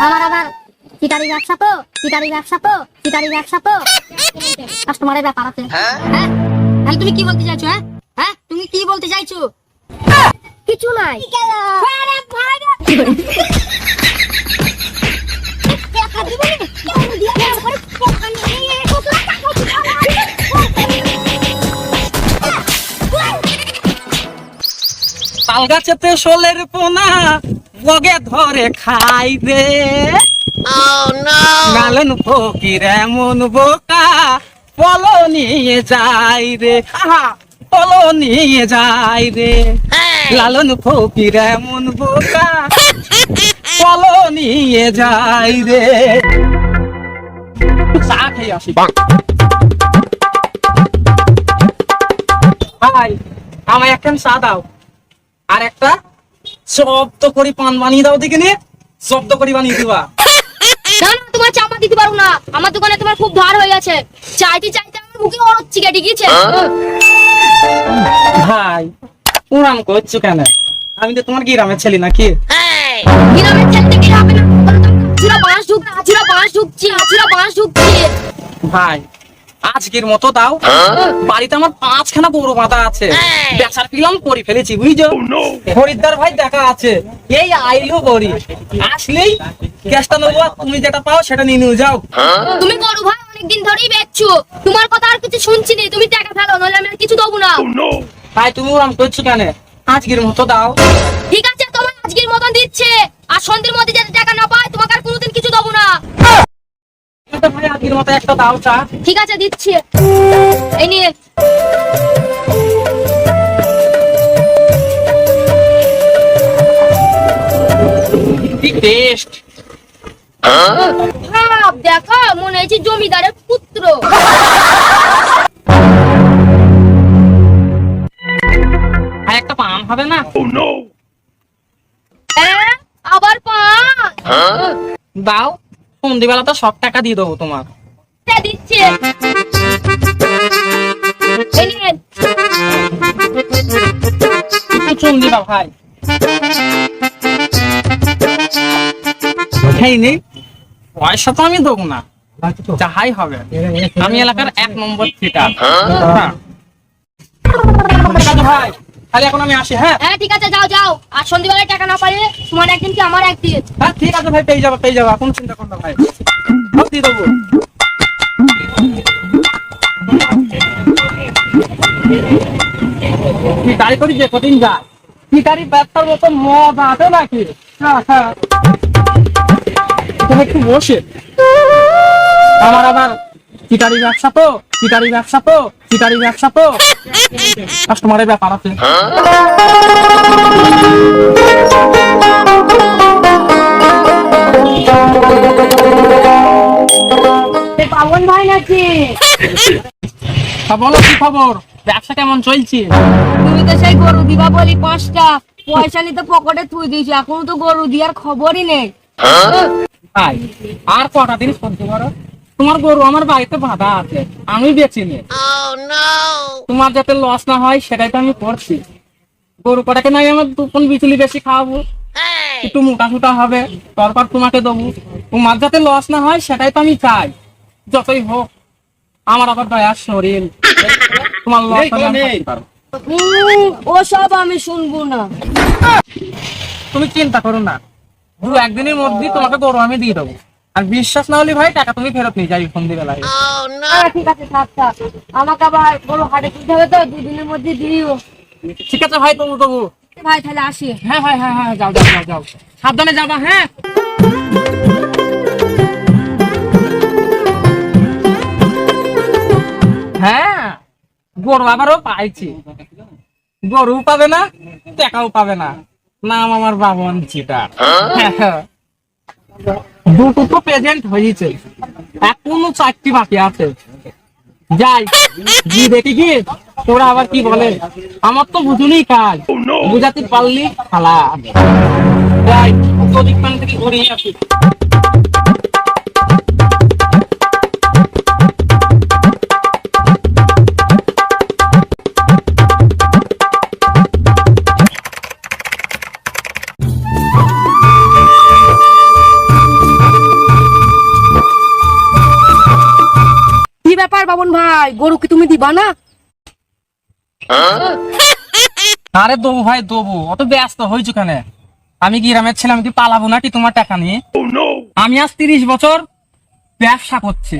আমার আবার চিটারি ব্যবসা তো কাস্টমারের ব্যাপার আছে। হ্যাঁ, তাহলে তুমি কি বলতে চাইছো? হ্যাঁ, তুমি কি বলতে চাইছো? কিছু নাই। তাল গাছেতে শোলের পোনা বগে ধরে খাই রে। লালন ফকির এমন বোকা পলো নিয়ে যাই রে, পলো নিয়ে যাই রে। লালন ফকির এমন বোকা পলো নিয়ে যাই রে। চা খেয়ে আসি ভাই, আমায় একখান চা দাও, আর একটা শব্দ করি পান বানিয়ে দাও দেখিনি, শব্দ করি বানিয়ে দিবা। না না, তোমার চাপা দিতে পারবো না, আমার দোকানে তোমার খুব ধার হয়ে গেছে। চাইতে চাইতে আমার মুখে অরচ্ছি কেটে গিয়েছে। ভাই উড়ান করছো কেন? আমি তো তোমার গ্রামের ছেলে নাকি? গ্রামের ছেলে থেকে হবে না, বাঁশ ঢুকছি। ভাই আজকের মতো দাও, বাড়িতে আমার 5খানা গরু বাঁধা আছে, বেচার পিলাম করে ফেলেছি বুঝছো। খরিদ্দার ভাই দেখা আছে, এই আইলো বড়ি আসলেই ক্যাশটা নেবো, তুমি যেটা পাও সেটা নিয়ে নিয়ে যাও। তুমি গরু ভাই অনেকদিন ধরেই বেচছো, তোমার কথা আর কিছু শুনছি না, তুমি টাকা ফেলো, নইলে আমি আর কিছু দেবো না। ভাই তুমি ওরম করছো কেন? আজকের মতো দাও। ঠিক আছে, তোমার আজকের মতন দিচ্ছে, আর সন্ধ্যের মধ্যে যাতে টাকা না পায় তোমাকে আর কোনোদিন কিছু দেবো না। ভাই আজকের মতো একটা দাও চা। ঠিক আছে, দিচ্ছি, এই নিয়ে। কি টেস্ট! দেখো মনে হয়েছে জমিদারের পুত্র। ভাই একটা পান হবে না? আবার পান? দাও, সন্ধ্যেবেলা তো সব টাকা দিয়ে দেবো তোমার। দিচ্ছি, এই নিয়ে। একটু চুন দিবা ভাই। এই নেই, পয়সা তো আমি দেবো না, যাহাই হবে। আমি এলাকার 1 নম্বর ফিটার। ভাই তাহলে এখন আমি আসি। হ্যাঁ হ্যাঁ ঠিক আছে, যাও যাও, আর সন্ধ্যেবেলায় টাকা না পারে তোমার একদিন কি আমার একদিন। হ্যাঁ ঠিক আছে ভাই, পেয়ে যাবো, কোনো চিন্তা করো না ভাই, সব দিয়ে দেবো। ফিটারি করি যে কদিন যায়, ফিটারি ব্যবসার মতো মজা আছে নাকি? তুমি একটু বসে, আমার আবার চিটারি ব্যবসা তো কাস্টমারের ব্যাপার আছে। পাবন ভাই নাকি? বলো কি খবর, ব্যবসা কেমন চলছে? তুমি তো সেই গরু দিবা বলি 5টা পয়সা নিতে পকেটে তুই দিয়েছি, এখন তো গরু দিয়ার খবরই নেই। ভাই আর কটা দিন সহ্য করো, তোমার গরু আমার বাড়িতে বাঁধা আছে, আমি বেচি নি। তোমার যাতে লস না হয় সেটাই তো আমি করছি। গরু কটাকে নাই আমার 2 বিচুলি বেশি খাওয়াবো, একটু মোটা সোটা হবে, তারপর তোমাকে দেবো। তোমার যাতে লস না হয় সেটাই তো আমি চাই। যতই হোক আমার আবার দয়ার শরীর, তোমার লস হলে আমি করতে পারবো। ওসব আমি শুনবো না। তুমি চিন্তা করো না, 2-1 দিনের মধ্যে তোমাকে গরু আমি দিয়ে দেবো। আর বিশ্বাস না হলে ভাই টাকা তুমি ফেরত নিয়ে যাই সন্ধ্যেবেলায়। ঠিক আছে, থাক, আমাকে আবার গরু হাটে কিনতে হবে তো, 2 দিনের মধ্যে দিও। ঠিক আছে ভাই, তবু ভাই তাহলে আসি। হ্যাঁ, যাও, সাবধানে যাবা। হ্যাঁ হ্যাঁ, গরু আবারও পাইছি, গরু পাবে না, টাকাও পাবে না, নাম আমার বাবন চিটার। দুটো তো প্রেজেন্ট হয়েছে, এখনো 4টি বাকি আছে। যাই গিয়ে দেখি কি তোরা আবার কি বলে, আমার তো বুঝুনি কাজ, বুঝাতে পারলি খালা। যাই প্রদীপ থেকে ঘুরিয়ে আসি। ব্যাপার বাবন ভাই, গরু কি তুমি দিবা না? আরে দেবো ভাই দেবো, অত ব্যস্ত হয়েছো কেন? আমি গ্রামের ছেলে, আমি কি পালাবো নাকি তোমার টাকা নিয়ে? আমি আজ 30 বছর ব্যবসা করছি,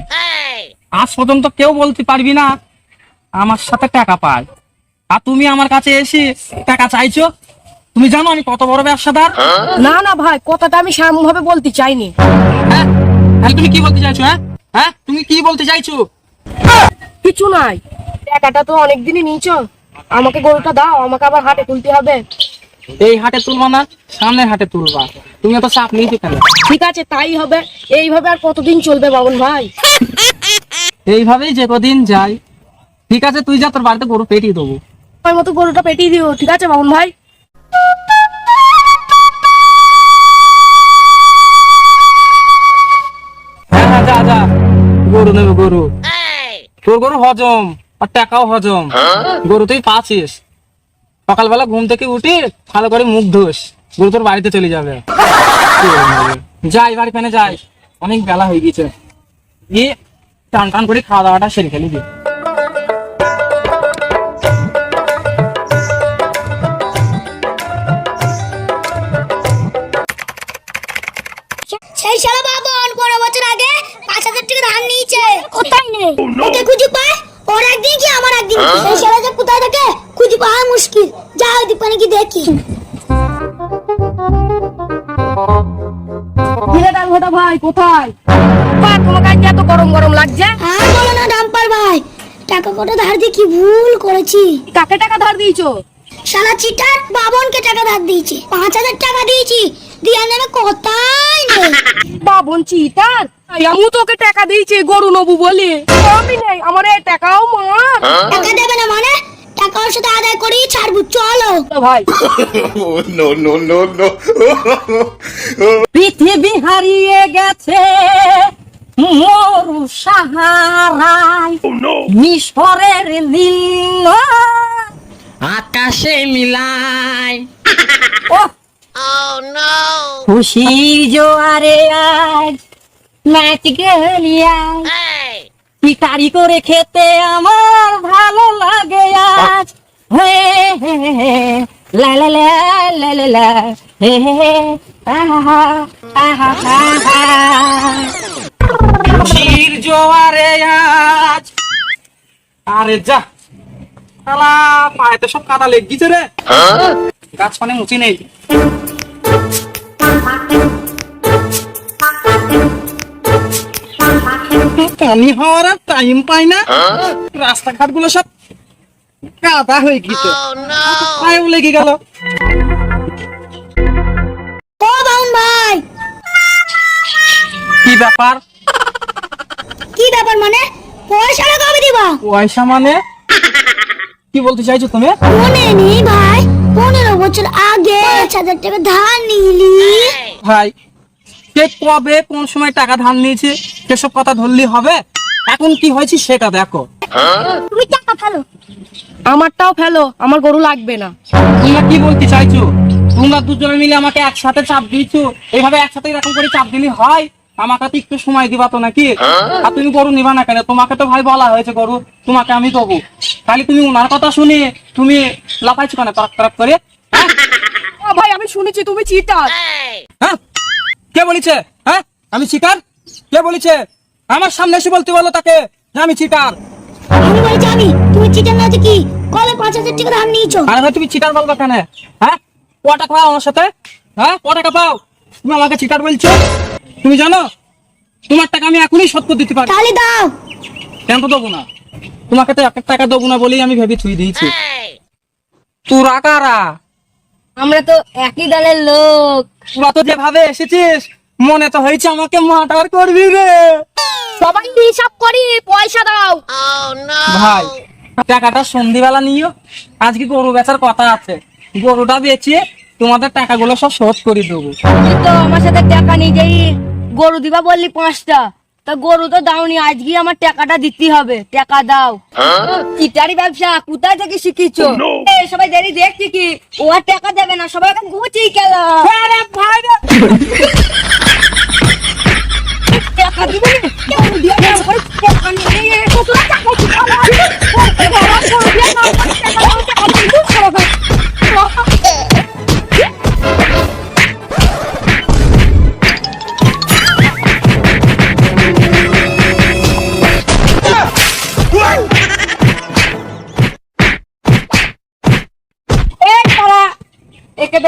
আজ পর্যন্ত কেউ বলতে পারবি না আমার সাথে টাকা পায়। আর তুমি আমার কাছে এসে টাকা চাইছো? তুমি জানো আমি কত বড় ব্যবসাদার? না না ভাই, কথাটা আমি সেরকম ভাবে বলতে চাইনি। হ্যাঁ, তাহলে তুমি কি বলতে চাইছো? হ্যাঁ হ্যাঁ, তুমি কি বলতে চাইছো? কিছু নাই, টাকাটা তো অনেকদিনই নিয়েছো, আমাকে গরুটা দাও, আমাকে আবার হাটে তুলতে হবে। এই হাটে তুলবা না, সামনের হাটে তুলবা। তুমি এত চাপ নিয়েছো কেন? ঠিক আছে তাই হবে। এইভাবে আর কতদিন চলবে বাবন ভাই? এইভাবেই যে কদিন যাই। ঠিক আছে, তুই যা, তোর বাড়িতে গরু পেটিয়ে দেবো। আমার মতো গরুটা পেটিয়ে দিও, ঠিক আছে বাবন ভাই? হ্যাঁ হ্যাঁ, যা যা, গরু নেবে গরু। তোর গরু হজম আর টাকাও হজম। গরু তুই পাচ্ছিস, সকালবেলা ঘুম থেকে উঠি ভালো করে মুখ ধোস, গরু তোর বাড়িতে চলে যাবে। যাই বাড়ি ফেনে যাই, অনেক বেলা হয়ে গেছে। গিয়ে টান টান করে খাওয়া দাওয়াটা সেরে ফেলি দি। সেই শালা বাবন 15 বছর আগে 5000 টাকা ধার নিয়েছে, কোথায় নেই ওকে খুঁজে পায়। ওর একদিন কি আমার একদিন কি? সেই শালা যে কোথায় থাকে খুঁজে পাওয়া মুশকিল। যা ওই দিক পানে কি দেখি। কিরে ডালঘটা ভাই কোথায়? বা তোমাকে আজকে এত গরম গরম লাগছে? হ্যাঁ বলো না ডাম্পার ভাই, টাকা কটা ধার দিয়ে কি ভুল করেছি। কাকে টাকা ধার দিয়েছো? শালা চিটার বাবনকে টাকা ধার দিয়েছি, 5000 টাকা দিয়েছি, দিয়া নেবে কোথায় নেই। বাবন চিটার? আমি তোকে টাকা দিয়েছি গরু নেবো বলে, আমি নেই, আমার এই টাকাও মার। টাকা দেবে না মানে? টাকা ওর সাথে আদায় করেই ছাড়বো, চলো। ভাই Oh, no, no, no, no. পৃথিবী হারিয়ে গেছে মরু সাহারায়, মিশরের নীল আকাশে মিলাই ও Oh no. খুশির জোয়ারে আজ ম্যাচ গেলিয়ায়, পিটারি করে খেতে আমার ভালো লাগে আজ। হে হে হে লা লা লা লা লা লা হে হে হে আহা আহা আহা। খুশির জোয়ারে আজ। আরে যা শালা, পায়েতে সব কাদা লেগে গেছে রে। গাছ পানে মুচি নেই। পানি হওয়ার আর টাইম পাই না, রাস্তাঘাট গুলো সব কাদা হয়ে গেছে, পায়েও লেগে গেল। ও বাউন ভাই, কি ব্যাপার? কি ব্যাপার মানে? পয়সাটা কবে দিবা? পয়সা মানে কি বলতে চাইছো তুমি? মনে নেই ভাই, 15 বছর আগে 5000 টাকা ধার নিলি। ভাই, কে কবে কোন সময় টাকা ধার নিয়েছে সেসব কথা ধরলি হবে? এখন কি হয়েছে সেটা দেখো। তুমি টাকা ফেলো। আমারটাও ফেলো, আমার গরু লাগবে না। তোমরা কি বলতে চাইছো? তোমরা দুজনে মিলে আমাকে একসাথে চাপ দিয়েছো, এইভাবে একসাথে এরকম করে চাপ দিলে হয়? আমাকে তো একটু সময় দিবা তো নাকি? আর তুমি গরু নিবা না কেন? তোমাকে তো ভাই বলা হয়েছে গরু তোমাকে আমি দেবো, তাহলে তুমি ওনার কথা শুনে তুমি লাফাইছো কেন তরক তরক করে? হ্যাঁ? ভাই আমি শুনেছি তুমি চিটার। হ্যাঁ, কে বলেছে? হ্যাঁ, আমি চিটার? কে বলেছে? আমার সামনে এসে বলতে বলো তাকে যে আমি চিটার। আমি বলি জানি তুমি চিটার না তো কি? কবে 5000 টাকা ধার নিয়েছো? আরে ভাই, তুমি চিটার বলবা কেন? হ্যাঁ, ক টাকা পাও আমার সাথে? হ্যাঁ, ক টাকা পাও? তুমি আমাকে চিটার বলছো? তুমি জানো তোমার টাকা আমি এখনই শোধ করে দিতে পারি। তাহলে দাও। কেন তো দেবো না? তোমাকে তো 1 টাকা দেবো না বলেই আমি ভেবে থুই দিয়েছি। তোরা কারা? আমরা তো একই দলের লোক। তোরা তো যেভাবে এসেছিস মনে তো হয়েছে আমাকে মার্ডার করবি রে। সবাই হিসাব করি, পয়সা দাও। ভাই, টাকাটা সন্ধিবেলা নিও, আজকে গরু বেচার কথা আছে, গরুটা বেচিয়ে তোমাদের টাকাগুলো সব শোধ করে দেবো। তুমি তো আমার সাথে টাকা নিজেই গরু দিবা বললি 5টা, তা গরু তো দাওনি, আজকে আমার টাকাটা দিতে হবে, টাকা দাও। চিটারি ব্যবসা কোথায় থেকে শিখিছো? সবাই দেরি দেখছি কি ও আর টাকা দেবে না, সবাই এখন ঘুচি গেল। টাকা দিবে না? টাকা নিয়ে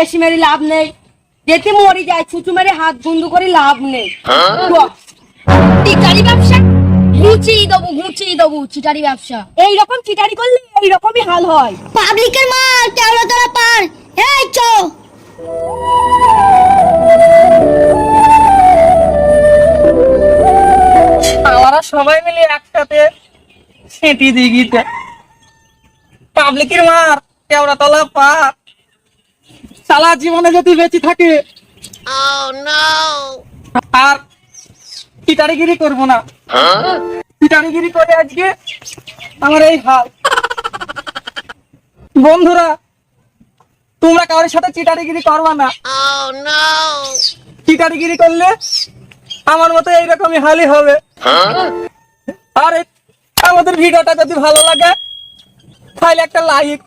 বেশি মেরে লাভ নেই, যেতে মরি যায় ছুচু মেরে হাত বন্ধ করে লাভ নেই। চিটারি ব্যবসা ঘুচিয়ে দেবো চিটারি ব্যবসা। এইরকম চিটারি করলে এইরকমই হাল হয়। পাবলিকের মাল কেওড়া তোরা পার। এই চ আমরা সবাই মিলে একসাথে সেটি দিঘিতে পাবলিকের মার কেওড়া তলা পার। সারা জীবনে যদি বেঁচে থাকে আর পিটারিগিরি করবো না। পিটারিগিরি করে আজকে আমার এই হাল। বন্ধুরা, তোমরা কারোর সাথে চিটারিগিরি করবা না। চিটারিগিরি করলে আমার মতো এইরকমই হালই হবে। আর আমাদের ভিডিওটা যদি ভালো লাগে তাহলে একটা লাইক